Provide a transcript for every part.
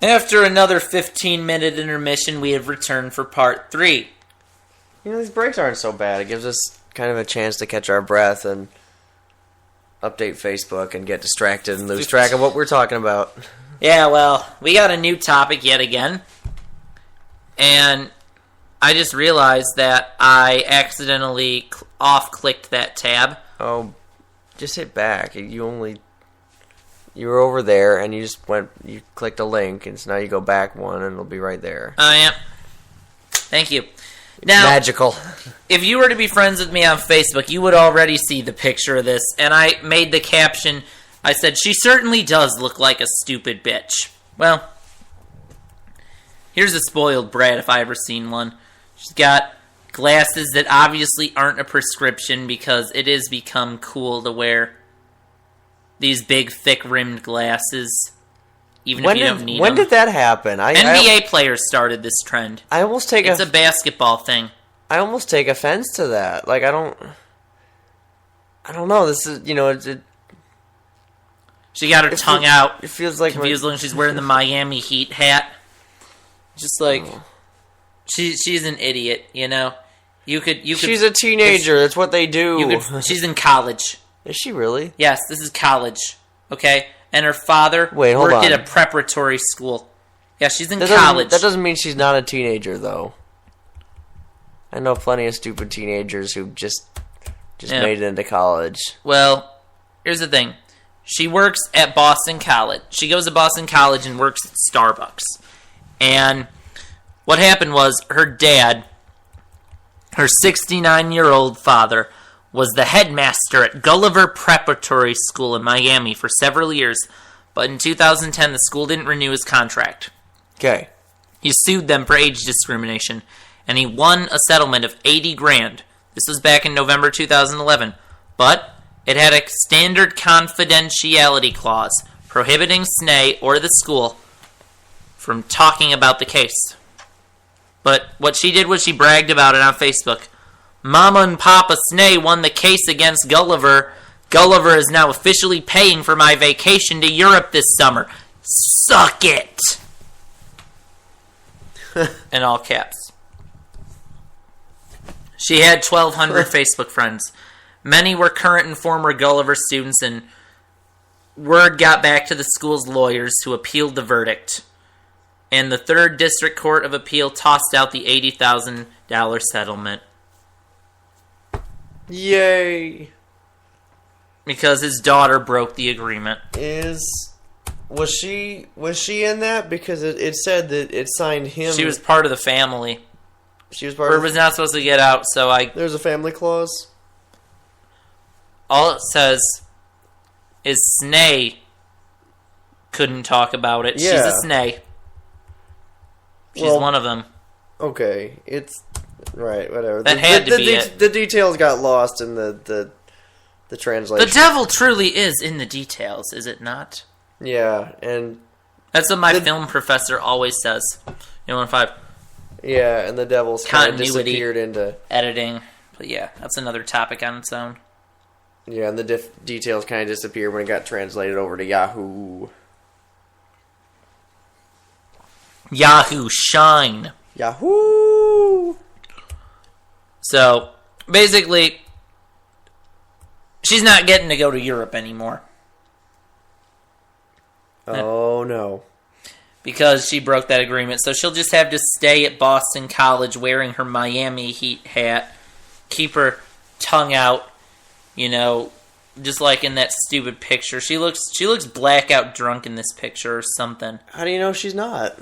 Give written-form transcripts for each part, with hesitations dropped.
After another 15-minute intermission, we have returned for part 3. These breaks aren't so bad. It gives us kind of a chance to catch our breath and update Facebook and get distracted and lose track of what we're talking about. Yeah, well, we got a new topic yet again. And I just realized that I accidentally off-clicked that tab. Oh, just hit back. You were over there, and you clicked a link, and so now you go back one, and it'll be right there. Oh, yeah. Thank you. Now, magical. If you were to be friends with me on Facebook, you would already see the picture of this, and I made the caption, I said, she certainly does look like a stupid bitch. Well, here's a spoiled brat if I ever seen one. She's got glasses that obviously aren't a prescription because it has become cool to wear these big, thick-rimmed glasses, even if you don't need them. When did that happen? NBA players started this trend. It's a basketball thing. I almost take offense to that. Like, I don't know. This is, She got her tongue out. It feels like confused looking. She's wearing the Miami Heat hat. Just like she's an idiot. You could. She's a teenager. That's what they do. She's in college. Is she really? Yes, this is college. Okay, and her father worked at a preparatory school. Yeah, she's in college. That doesn't mean she's not a teenager, though. I know plenty of stupid teenagers who just made it into college. Well, here's the thing. She works at Boston College. She goes to Boston College and works at Starbucks. And what happened was her dad, her 69-year-old father, was the headmaster at Gulliver Preparatory School in Miami for several years. But in 2010, the school didn't renew his contract. Okay. He sued them for age discrimination, and he won a settlement of $80,000. This was back in November 2011. But it had a standard confidentiality clause prohibiting Snay or the school from talking about the case. But what she did was she bragged about it on Facebook. Mama and Papa Snay won the case against Gulliver. Gulliver is now officially paying for my vacation to Europe this summer. Suck it! In all caps. She had 1,200 Facebook friends. Many were current and former Gulliver students, and word got back to the school's lawyers who appealed the verdict. And the 3rd District Court of Appeal tossed out the $80,000 settlement. Yay! Because his daughter broke the agreement. Was she in that? Because it said that it signed him. She was part of the family. She was part Word was not supposed to get out, so There's a family clause? All it says is Snay couldn't talk about it. Yeah. She's a Snay. She's one of them. Okay, it's... Right, whatever. That had to be it. The details got lost in the translation. The devil truly is in the details, is it not? Yeah, and... That's what my film professor always says. In 5. Yeah, and the devil's kind of disappeared into... editing. But yeah, that's another topic on its own. Yeah, and the details kind of disappeared when it got translated over to Yahoo. Yahoo Shine. Yahoo! So, basically, she's not getting to go to Europe anymore. Oh, no. Because she broke that agreement. So she'll just have to stay at Boston College wearing her Miami Heat hat, keep her tongue out, just like in that stupid picture. She looks blackout drunk in this picture or something. How do you know she's not?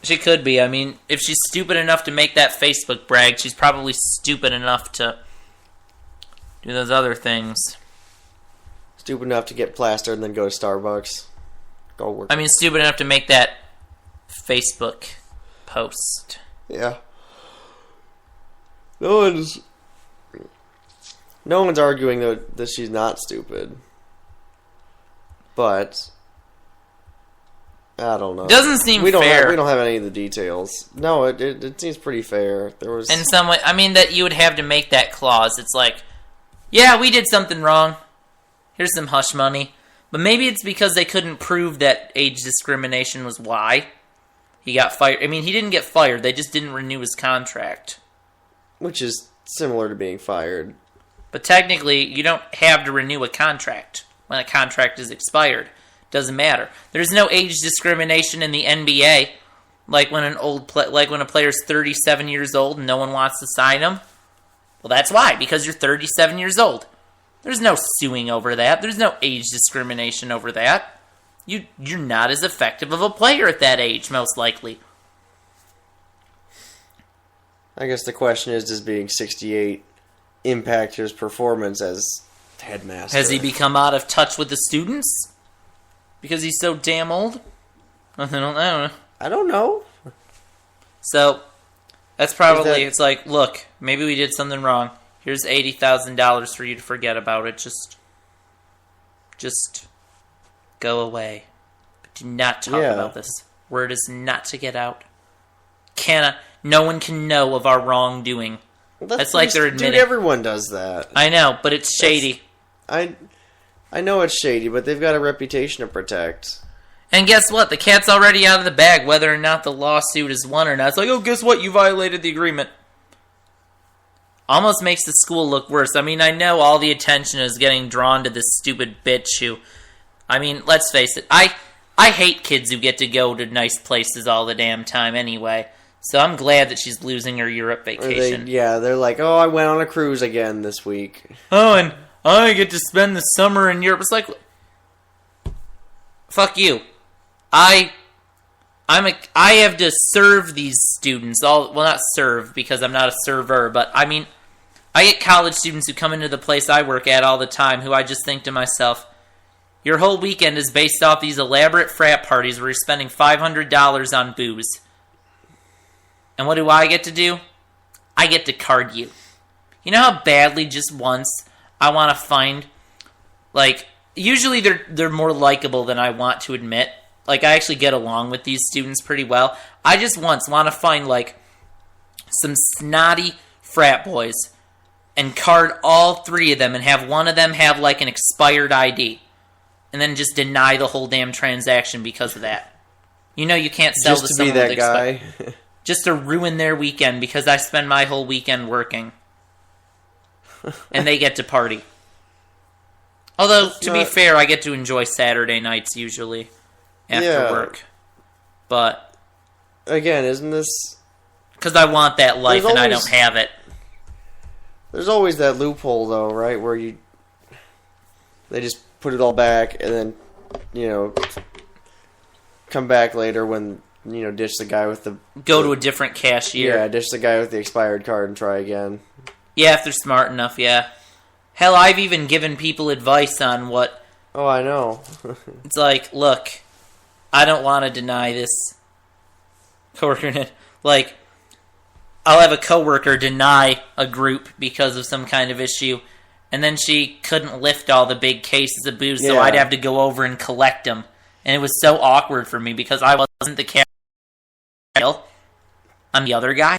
She could be. I mean, if she's stupid enough to make that Facebook brag, she's probably stupid enough to do those other things. Stupid enough to get plastered and then go to Starbucks. Go work. I mean, stupid enough to make that Facebook post. Yeah. No one's arguing that she's not stupid. But... I don't know. Doesn't seem fair. We don't have any of the details. No, it seems pretty fair. There was in some way. I mean, that you would have to make that clause. It's like, yeah, we did something wrong. Here's some hush money. But maybe it's because they couldn't prove that age discrimination was why he got fired. I mean, he didn't get fired. They just didn't renew his contract. Which is similar to being fired. But technically, you don't have to renew a contract when a contract is expired. Doesn't matter. There's no age discrimination in the NBA. Like when when a player's 37 years old and no one wants to sign him. Well, that's why, because you're 37 years old. There's no suing over that. There's no age discrimination over that. You're not as effective of a player at that age, most likely. I guess the question is, does being 68 impact his performance as headmaster? Has he become out of touch with the students? Because he's so damn old? I don't know. I don't know. So, that's probably, it's like, look, maybe we did something wrong. Here's $80,000 for you to forget about it. Just go away. But do not talk about this. Word is not to get out. No one can know of our wrongdoing. Well, that's like they're admitting. Dude, everyone does that. I know, but it's shady. I know it's shady, but they've got a reputation to protect. And guess what? The cat's already out of the bag, whether or not the lawsuit is won or not. It's like, oh, guess what? You violated the agreement. Almost makes the school look worse. I mean, I know all the attention is getting drawn to this stupid bitch who... I mean, let's face it. I hate kids who get to go to nice places all the damn time anyway. So I'm glad that she's losing her Europe vacation. They're like, oh, I went on a cruise again this week. Oh, and I get to spend the summer in Europe. It's like... Fuck you. I have to serve these students. Not serve, because I'm not a server, but I mean... I get college students who come into the place I work at all the time who I just think to myself, your whole weekend is based off these elaborate frat parties where you're spending $500 on booze. And what do I get to do? I get to card you. You know how badly just once I want to find, like, usually they're more likable than I want to admit. Like, I actually get along with these students pretty well. I just once want to find, like, some snotty frat boys and card all three of them and have one of them have, like, an expired ID. And then just deny the whole damn transaction because of that. You know you can't sell just to someone someone with expired. Guy. Just to ruin their weekend because I spend my whole weekend working. And they get to party. Although, to be fair, I get to enjoy Saturday nights usually after work. But... Again, isn't this... Because I want that life and I don't have it. There's always that loophole, though, right? Where they just put it all back and then, come back later when, ditch the guy with the... Go to a different cashier. Yeah, ditch the guy with the expired card and try again. Yeah, if they're smart enough, yeah. Hell, I've even given people advice on what... Oh, I know. It's like, look, I don't want to deny this coworker. Like, I'll have a coworker deny a group because of some kind of issue, and then she couldn't lift all the big cases of booze, so I'd have to go over and collect them. And it was so awkward for me because I wasn't the cashier. I'm the other guy.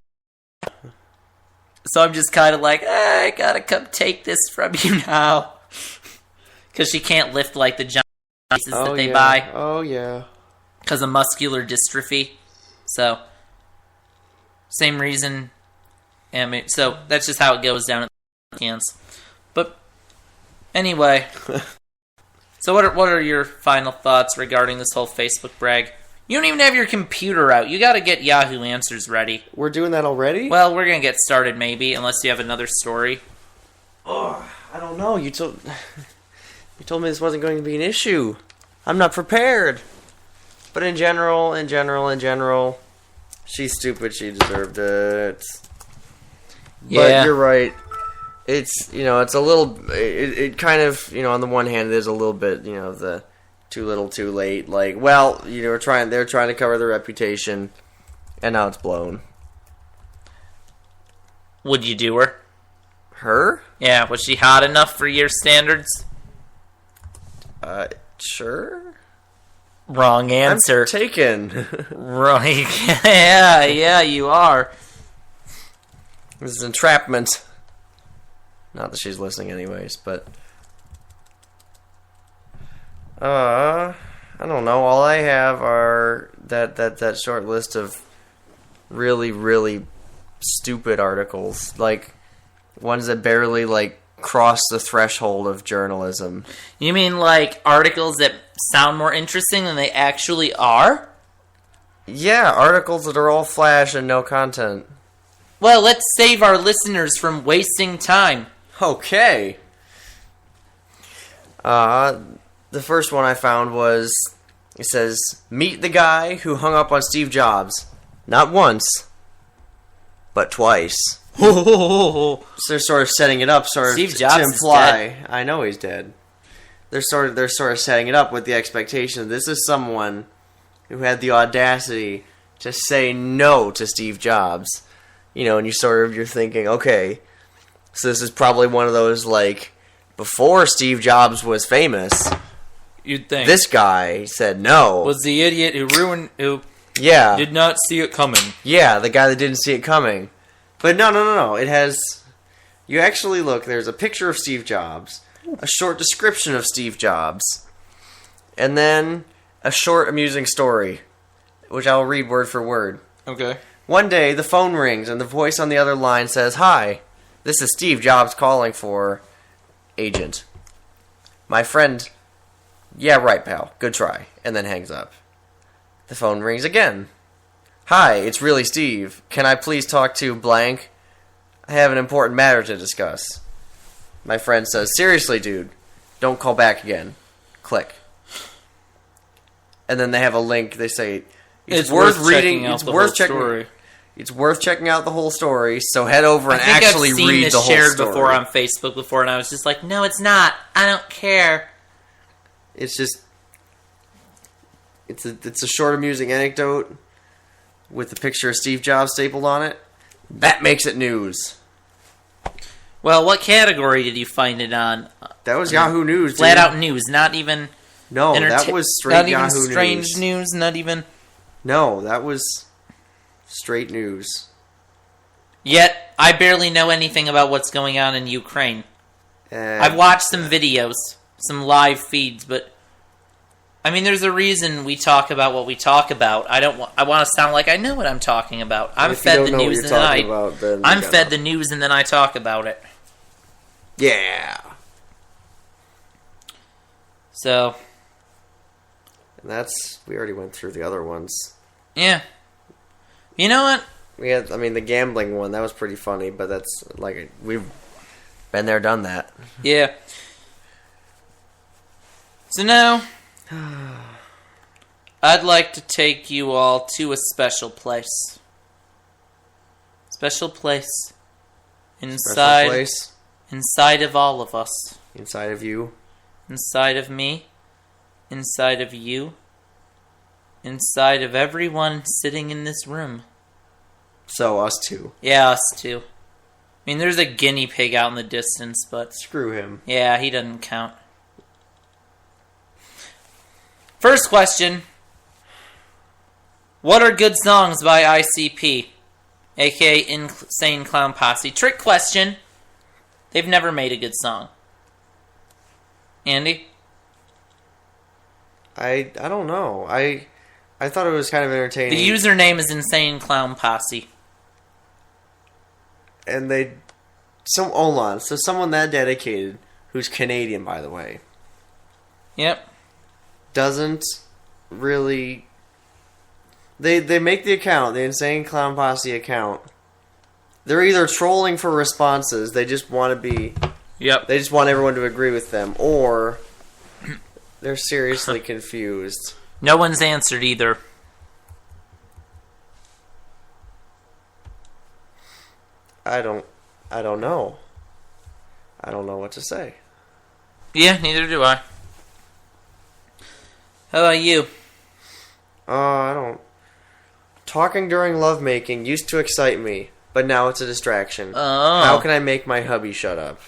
So I'm just kind of like, I gotta come take this from you now. Because she can't lift, like, the giant pieces that they buy. Oh, yeah. Because of muscular dystrophy. So, same reason. I mean, so, that's just how it goes down at the cans. But, anyway. So, what are your final thoughts regarding this whole Facebook brag? You don't even have your computer out. You gotta get Yahoo Answers ready. We're doing that already? Well, we're gonna get started maybe, unless you have another story. Oh, I don't know. You told me this wasn't going to be an issue. I'm not prepared. But in general, she's stupid. She deserved it. Yeah. But you're right. It's, it's a little... It kind of, on the one hand, there's a little bit, the... Too little, too late. Like, well, they're trying to cover their reputation, and now it's blown. Would you do her? Her? Yeah, was she hot enough for your standards? Sure. Wrong answer. I'm taken. Right. Yeah, you are. This is entrapment. Not that she's listening anyways, but... I don't know. All I have are that short list of really, really stupid articles. Like, ones that barely, like, cross the threshold of journalism. You mean like articles that sound more interesting than they actually are? Yeah, articles that are all flash and no content. Well, let's save our listeners from wasting time. Okay. The first one I found was, it says, meet the guy who hung up on Steve Jobs. Not once, but twice. So they're sort of setting it up, Steve Jobs to imply. is dead. I know he's dead. They're sort of setting it up with the expectation this is someone who had the audacity to say no to Steve Jobs. You know, and you're thinking, okay, so this is probably one of those, like, before Steve Jobs was famous, You'd think. this guy said no. Was the idiot who Yeah. did not see it coming. Yeah, the guy that didn't see it coming. But no. It has... You actually look, there's a picture of Steve Jobs, a short description of Steve Jobs, and then a short, amusing story, which I'll read word for word. Okay. One day, the phone rings, and the voice on the other line says, "Hi, this is Steve Jobs calling for agent." My friend, "Yeah, right, pal. Good try," and then hangs up. The phone rings again. "Hi, it's really Steve. Can I please talk to blank? I have an important matter to discuss." My friend says, "Seriously, dude, don't call back again." Click. And then they have a link. They say, it's worth reading. It's worth checking. It's worth checking out the whole story. So head over and actually read the whole story. I've seen this shared before on Facebook before, and I was just like, no, it's not. I don't care. It's just, it's a short, amusing anecdote with a picture of Steve Jobs stapled on it. That makes it news. Well, what category did you find it on? That was Yahoo News. Flat out news, not even. No, that was straight not Yahoo even strange News. Not even. No, that was straight news. Yet I barely know anything about what's going on in Ukraine. I've watched some videos, some live feeds, but I mean, there's a reason we talk about what we talk about. I want to sound like I know what I'm talking about. I'm fed the news and then I'm fed the news and then I talk about it. Yeah. So. And we already went through the other ones. Yeah. You know what? The gambling one, that was pretty funny, but that's, like, we've been there, done that. Yeah. So now, I'd like to take you all to a special place. Special place. Inside of all of us. Inside of you. Inside of me. Inside of you. Inside of everyone sitting in this room. So, us two. Yeah, us two. I mean, there's a guinea pig out in the distance, but... Screw him. Yeah, he doesn't count. First question. What are good songs by ICP? A.K.A. Insane Clown Posse. Trick question. They've never made a good song. Andy? I don't know. I thought it was kind of entertaining. The username is Insane Clown Posse. And hold on. So someone that dedicated, who's Canadian, by the way. Yep. Doesn't really... They make the account, the Insane Clown Posse account. They're either trolling for responses, they just want to be... Yep. They just want everyone to agree with them, or they're seriously confused. No one's answered either. I don't know. I don't know what to say. Yeah, neither do I. How about you? I don't... Talking during lovemaking used to excite me, but now it's a distraction. Oh. How can I make my hubby shut up?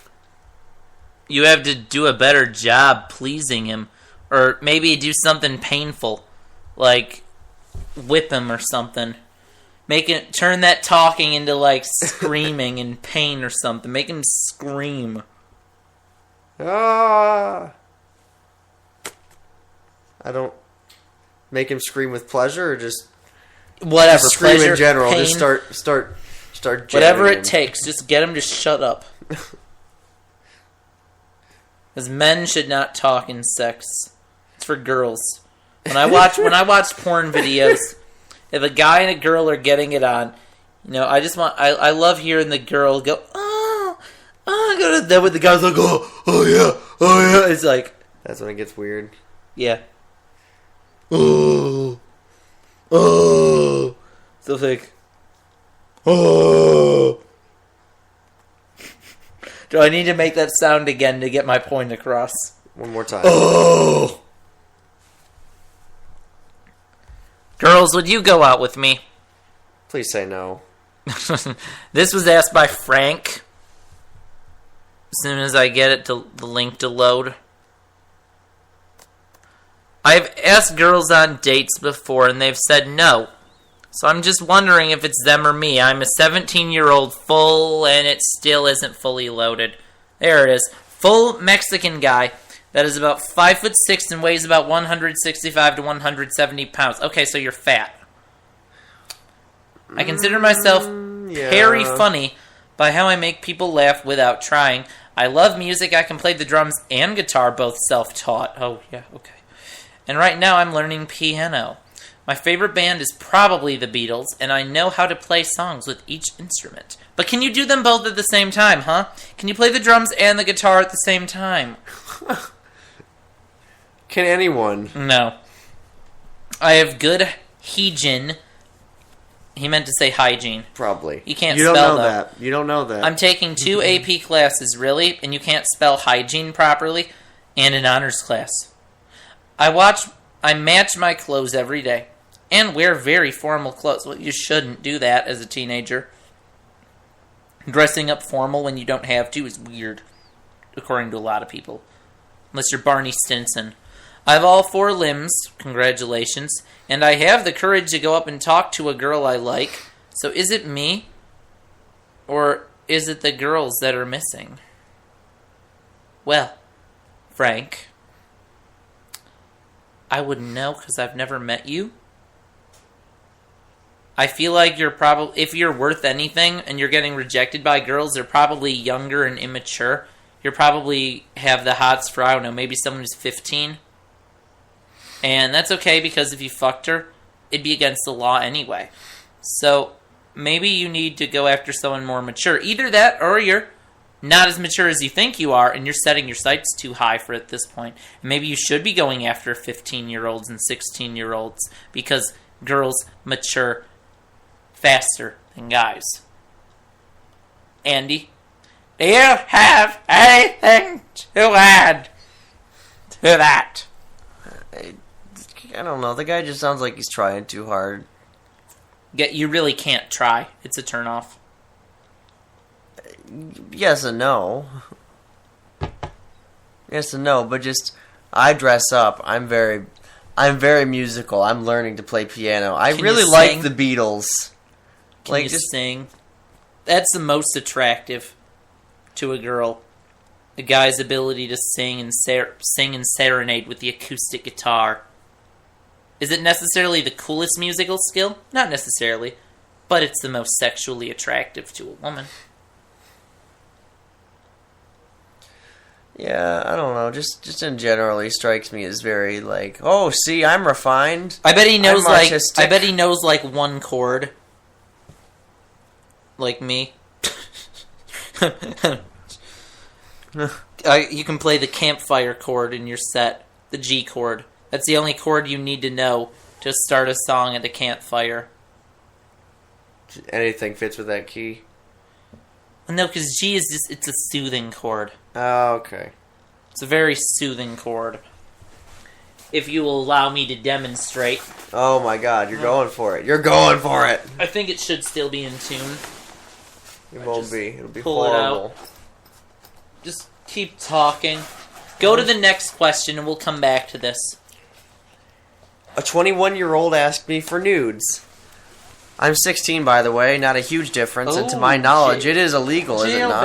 You have to do a better job pleasing him. Or maybe do something painful. Like, whip him or something. Turn that talking into, like, screaming in pain or something. Make him scream. Ah! I don't make him scream with pleasure, or just Whatever. scream Pleasure, in general. pain, Just start. whatever jabbing it takes. Just get him to shut up. Because men should not talk in sex. It's for girls. When I watch porn videos, if a guy and a girl are getting it on, I love hearing the girl go, go to then when the guy's like, oh yeah. It's like, That's when it gets weird. yeah. So it's like, do I need to make that sound again to get my point across? One more time. Girls, would you go out with me? Please say no. This was asked by Frank. As soon as I get it to the link to load. I've asked girls on dates before and they've said no. So I'm just wondering if it's them or me. I'm a 17-year-old full and it still isn't fully loaded. There it is. Full Mexican guy that is about 5'6" and weighs about 165 to 170 pounds. Okay, so you're fat. I consider myself very funny by how I make people laugh without trying. I love music. I can play the drums and guitar, both self-taught. Oh, yeah, okay. And right now I'm learning piano. My favorite band is probably the Beatles, and I know how to play songs with each instrument. But can you do them both at the same time, huh? Can you play the drums and the guitar at the same time? Can anyone? No. I have good hygiene. He meant to say hygiene. Probably. You can't You don't spell know that. You don't know that. I'm taking 2 AP classes, really, and you can't spell hygiene properly, and an honors class. I match my clothes every day, and wear very formal clothes. Well, you shouldn't do that as a teenager. Dressing up formal when you don't have to is weird, according to a lot of people. Unless you're Barney Stinson. I have all 4 limbs, congratulations, and I have the courage to go up and talk to a girl I like. So is it me? Or is it the girls that are missing? Well, Frank, I wouldn't know because I've never met you. I feel like if you're worth anything and you're getting rejected by girls, they're probably younger and immature. You probably have the hots for, I don't know, maybe someone who's 15. And that's okay because if you fucked her, it'd be against the law anyway. So maybe you need to go after someone more mature. Either that or you're not as mature as you think you are and you're setting your sights too high for at this point. And maybe you should be going after 15-year-olds and 16-year-olds because girls mature faster than guys. Andy, do you have anything to add to that? I don't know. The guy just sounds like he's trying too hard. You really can't try. It's a turnoff. Yes and no. Yes and no, but just I dress up. I'm very musical. I'm learning to play piano. I Can really you like sing? the Beatles. Can you sing? That's the most attractive to a girl. A guy's ability to sing and serenade with the acoustic guitar. Is it necessarily the coolest musical skill? Not necessarily, but it's the most sexually attractive to a woman. Yeah, I don't know. Just in general, he strikes me as very like, oh, see, I'm refined. I bet he knows I'm artistic. like one chord. Like me. You can play the campfire chord in your set, the G chord. That's the only chord you need to know to start a song at a campfire. Anything fits with that key. No, because G is it's a soothing chord. Oh, okay. It's a very soothing chord. If you will allow me to demonstrate. Oh my god, you're going for it. You're going for it! I think it should still be in tune. It won't be. It'll be pull horrible. it out. Just keep talking. Go to the next question and we'll come back to this. A 21-year-old asked me for nudes. I'm 16, by the way, not a huge difference, and to my knowledge, it is illegal, is it not?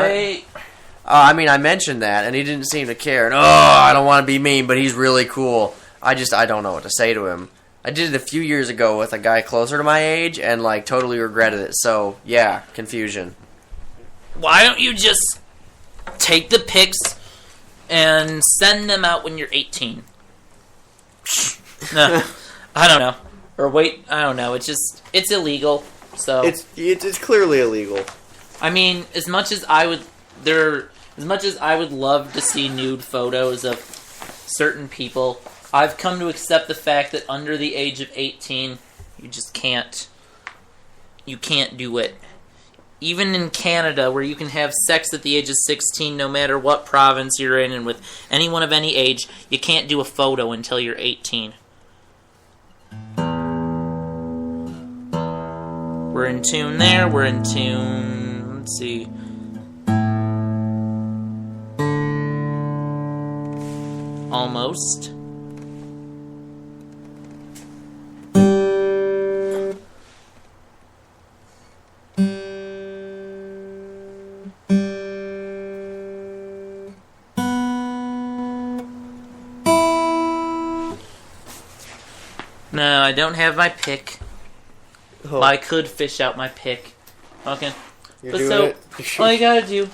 I mean, I mentioned that, and he didn't seem to care. And, I don't want to be mean, but he's really cool. I don't know what to say to him. I did it a few years ago with a guy closer to my age and, like, totally regretted it. So, yeah, confusion. Why don't you just take the pics and send them out when you're 18? No, I don't know. Or wait, I don't know. It's illegal. So it's clearly illegal. I mean, as much as I would love to see nude photos of certain people, I've come to accept the fact that under the age of 18, you just can't. You can't do it. Even in Canada, where you can have sex at the age of 16, no matter what province you're in, and with anyone of any age, you can't do a photo until you're 18. We're in tune there. We're in tune. Let's see. Almost. No, I don't have my pick. Oh. I could fish out my pick. Okay. You're doing it? All you gotta do,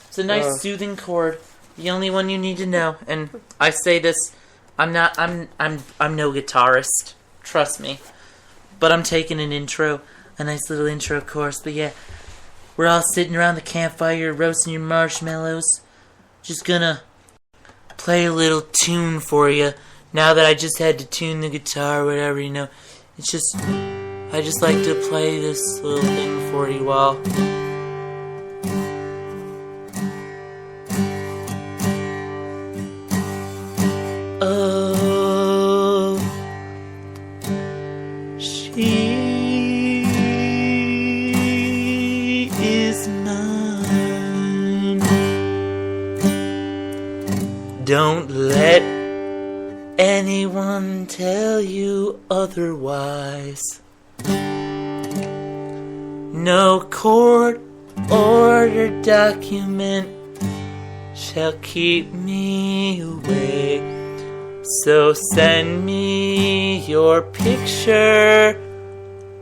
it's a nice soothing chord. The only one you need to know. And I say this, I'm no guitarist. Trust me. But I'm taking a nice little intro course. But yeah, we're all sitting around the campfire roasting your marshmallows. Just gonna play a little tune for you. Now that I just had to tune the guitar or whatever, it's just, I just like to play this little thing for you all. Oh, she is mine. Don't let anyone tell you otherwise. No court order document shall keep me away. So send me your picture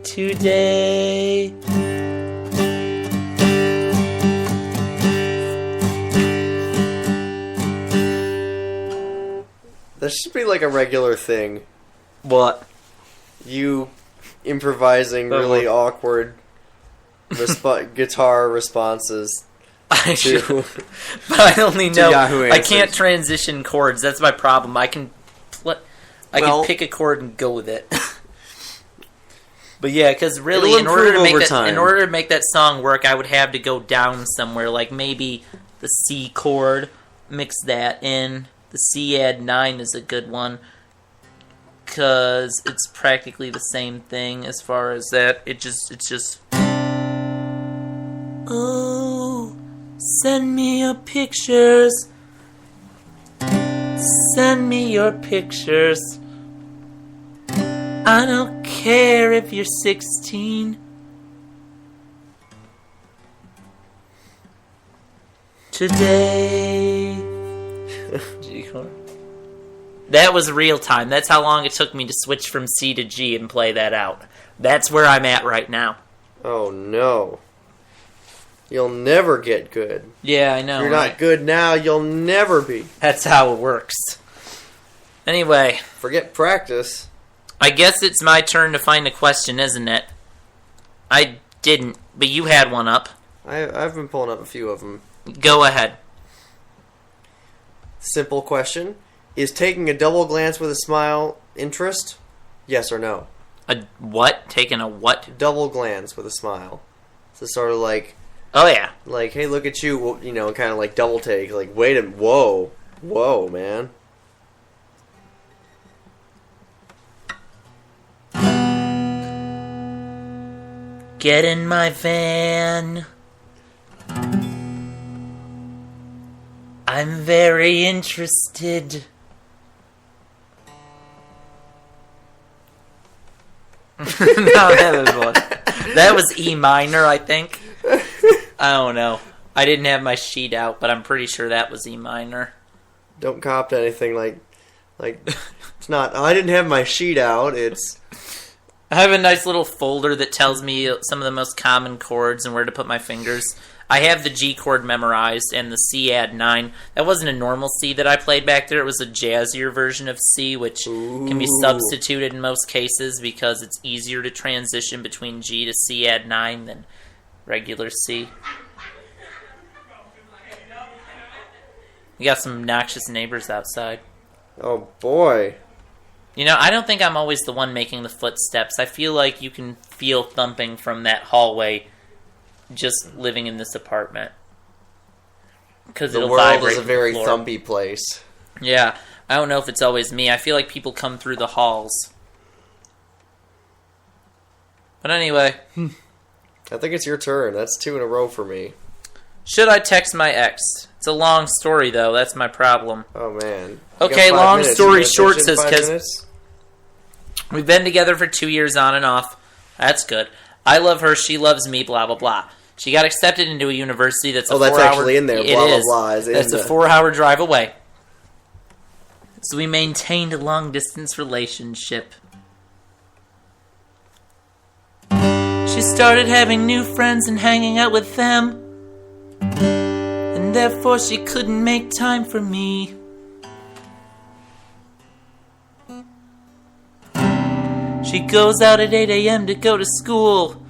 today. That should be like a regular thing. What? You improvising really awkward guitar responses. I should, but I only know Yahoo I can't transition chords. That's my problem. I can pick a chord and go with it. But yeah, because really, in order to make that song work, I would have to go down somewhere, like maybe the C chord, mix that in. The C add 9 is a good one, because it's practically the same thing as far as that. It's just. Oh, send me your pictures. Send me your pictures. I don't care if you're 16. Today. That was real time. That's how long it took me to switch from C to G and play that out. That's where I'm at right now. Oh no. You'll never get good. Yeah, I know. If you're not good now, you'll never be. That's how it works. Anyway. Forget practice. I guess it's my turn to find a question, isn't it? I didn't, but you had one up. I've been pulling up a few of them. Go ahead. Simple question. Is taking a double glance with a smile interest? Yes or no? A what? Taking a what? Double glance with a smile. So sort of like... Oh, yeah. Like, hey, look at you, kind of like double take. Like, wait a minute. Whoa, man. Get in my van. I'm very interested. No, that was E minor, I think. I don't know. I didn't have my sheet out, but I'm pretty sure that was E minor. Don't cop to anything like it's not. I didn't have my sheet out. I have a nice little folder that tells me some of the most common chords and where to put my fingers. I have the G chord memorized and the C add 9. That wasn't a normal C that I played back there. It was a jazzier version of C, which can be substituted in most cases because it's easier to transition between G to C add 9 than regular C. We got some obnoxious neighbors outside. Oh, boy. You know, I don't think I'm always the one making the footsteps. I feel like you can feel thumping from that hallway just living in this apartment. Because the world is a very thumpy place. Yeah, I don't know if it's always me. I feel like people come through the halls. But anyway. I think it's your turn. That's 2 in a row for me. Should I text my ex? It's a long story, though. That's my problem. Oh, man. Okay, long story short says, because we've been together for 2 years on and off. That's good. I love her. She loves me, blah, blah, blah. She got accepted into a university that's a 4-hour... Oh, that's actually in there, blah, blah, blah. That's a 4-hour drive away. So we maintained a long-distance relationship. She started having new friends and hanging out with them. And therefore she couldn't make time for me. She goes out at 8 a.m. to go to school.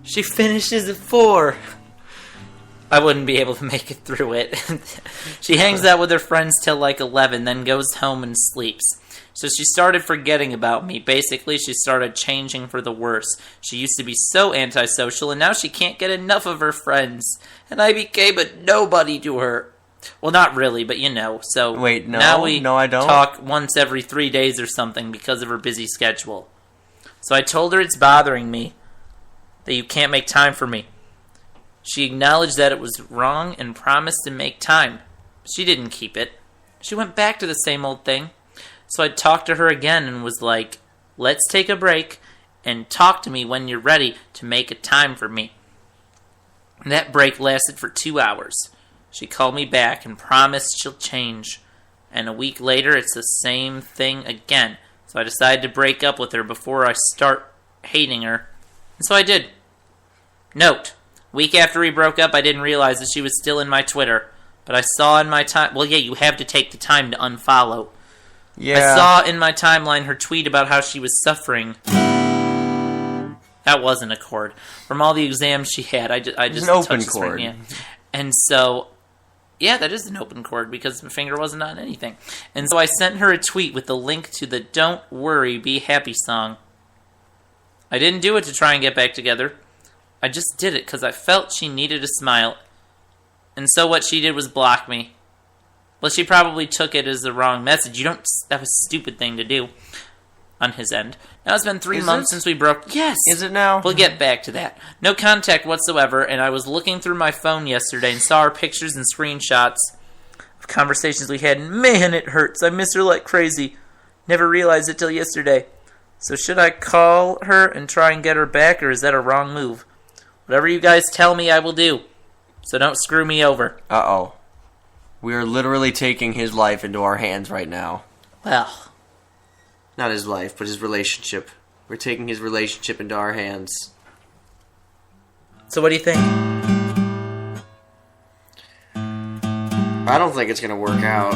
She finishes at 4. I wouldn't be able to make it through it. She hangs out with her friends till like 11, then goes home and sleeps. So she started forgetting about me. Basically, she started changing for the worse. She used to be so antisocial, and now she can't get enough of her friends. And I became a nobody to her. Well, not really, but you know. So wait, no, now we I don't. talk once every 3 days or something because of her busy schedule. So I told her it's bothering me that you can't make time for me. She acknowledged that it was wrong and promised to make time. She didn't keep it. She went back to the same old thing. So I talked to her again and was like, let's take a break and talk to me when you're ready to make a time for me. And that break lasted for 2 hours. She called me back and promised she'll change. And a week later, it's the same thing again. So I decided to break up with her before I start hating her. And so I did. Note, week after we broke up, I didn't realize that she was still in my Twitter. But I saw in my time... Well, yeah, you have to take the time to unfollow. Yeah. I saw in my timeline her tweet about how she was suffering. That wasn't a chord. From all the exams she had, I just an open chord. Yeah. And so... Yeah, that is an open chord because my finger wasn't on anything. And so I sent her a tweet with the link to the Don't Worry, Be Happy song. I didn't do it to try and get back together. I just did it because I felt she needed a smile. And so what she did was block me. Well, she probably took it as the wrong message. That was a stupid thing to do on his end. Now it's been 3 months since we broke... Yes! Is it now? We'll get back to that. No contact whatsoever, and I was looking through my phone yesterday and saw her pictures and screenshots of conversations we had, and man, it hurts. I miss her like crazy. Never realized it till yesterday. So should I call her and try and get her back, or is that a wrong move? Whatever you guys tell me, I will do. So don't screw me over. Uh-oh. We are literally taking his life into our hands right now. Well... Not his life, but his relationship. We're taking his relationship into our hands. So what do you think? I don't think it's going to work out.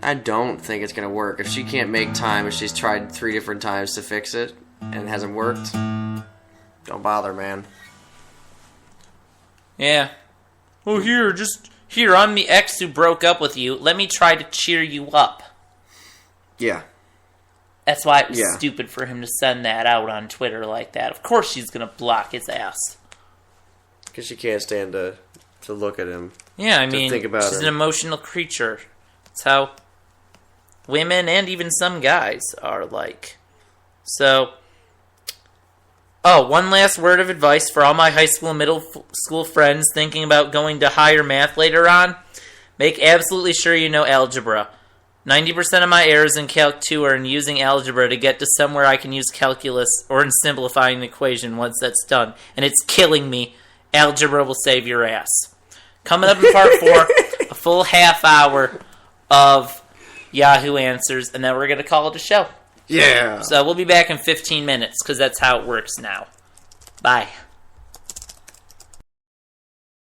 I don't think it's going to work. If she can't make time, if she's tried 3 different times to fix it, and it hasn't worked, don't bother, man. Yeah. Oh, here, I'm the ex who broke up with you. Let me try to cheer you up. Yeah. That's why it was stupid for him to send that out on Twitter like that. Of course she's going to block his ass. Because she can't stand to look at him. Yeah, I mean, she's an emotional creature. That's how women and even some guys are like. So, one last word of advice for all my high school and middle school friends thinking about going to higher math later on. Make absolutely sure you know algebra. 90% of my errors in Calc 2 are in using algebra to get to somewhere I can use calculus or in simplifying an equation once that's done. And it's killing me. Algebra will save your ass. Coming up in part 4, a full half hour of Yahoo Answers, and then we're going to call it a show. Yeah. So we'll be back in 15 minutes, because that's how it works now. Bye.